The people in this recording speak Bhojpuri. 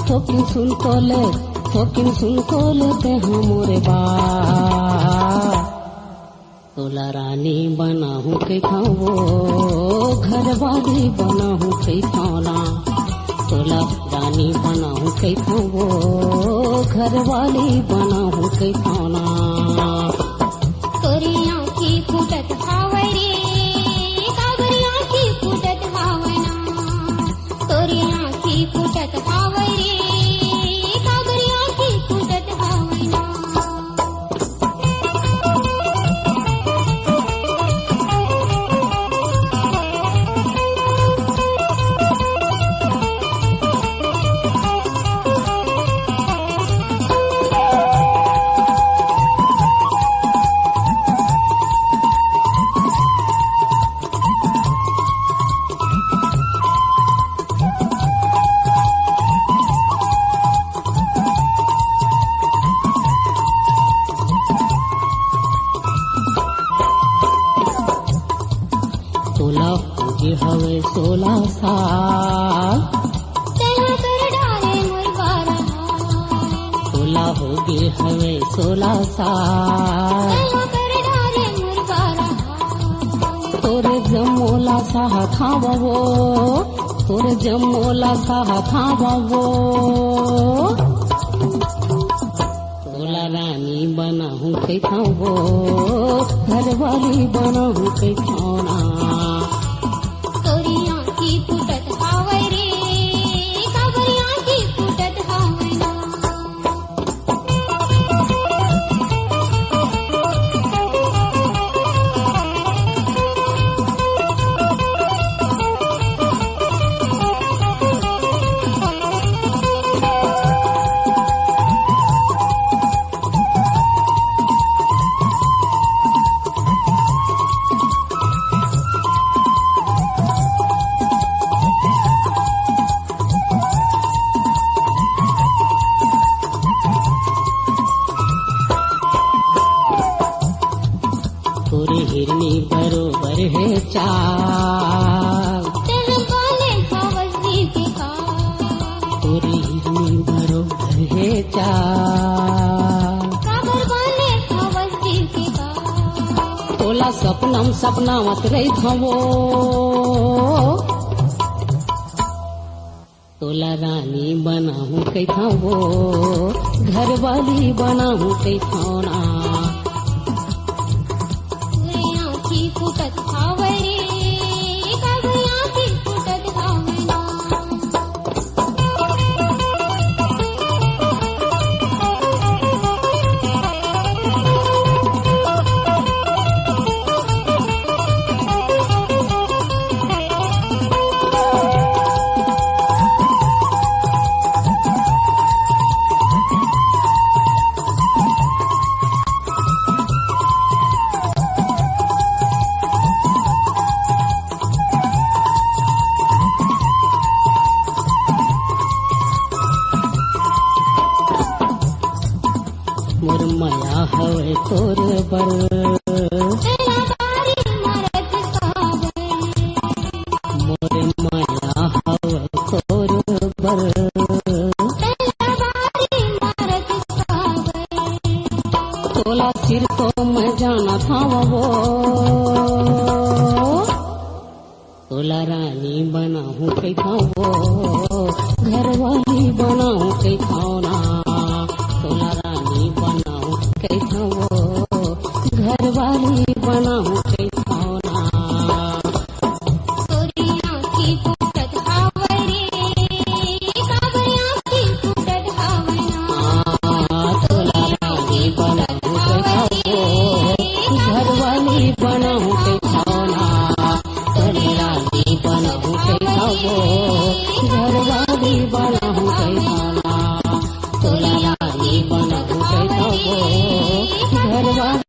थोकिन सुन तो लेते हमरे बात। तोला रानी बनाहूँ के खाओ घरवाली बनाहूँ के खाना। तोला रानी बनाहूँ के खाओ घरवाली बनाहूँ के खाना। तोरी आँखी फूटत हावै रे कागरी आँखी फूटत हावना। तोरी आँखी फूटत हावै रे कागरी आँखी फूटत हावना। तोला होगे हवे 16 साल तेरा कर डाले मोर बारा। तोला होगे हवे 16 साल तेरा कर डाले मोर बारा। तोरे जमोला साहा खावो तोरे जमोला साहा खावो। तोला रानी बनाहूँ के खाओ घरवाली बनाहूँ के खाना। तोरी आँखी फूटत हावै रे कागरी आँखी फूटत हावना। तोरे हिरनी बरोबर है चाल तेरे बाले हवस के काल। तोरे हिरनी बरोबर है चाल काबर बाले हवस के काल। तोला सपना मत रही खावो। तोला रानी बनाहूँ के खावो घरवाली बनाहूँ के खाना। तोरी आँखी फूटत हावै रे कागरी आँखी फूटत हावना। मोर माया हवे तोर बर तेरा बारी मरत काबर। मोर माया हवे तोर बर तेरा बारी मरत काबर। तोला सिर तो मैं जाना था वो। तोला रानी बनाहूँ के खाओ घरवाली बनाहूँ के खाना। तोला रानी बनाहूँ के खाओ घरवाली बनाहूँ के खाना। तोरी आँखी फूटत हावै रे कागरी आँखी फूटत हावना। तोला रानी बनाहूँ के खाओ घरवाली बनाहूँ के खाना। तोला रानी बनाहूँ के खाओ घरवाली बनाहूँ के खाना। तोला रानी बनाहूँ के खाओ घरवाली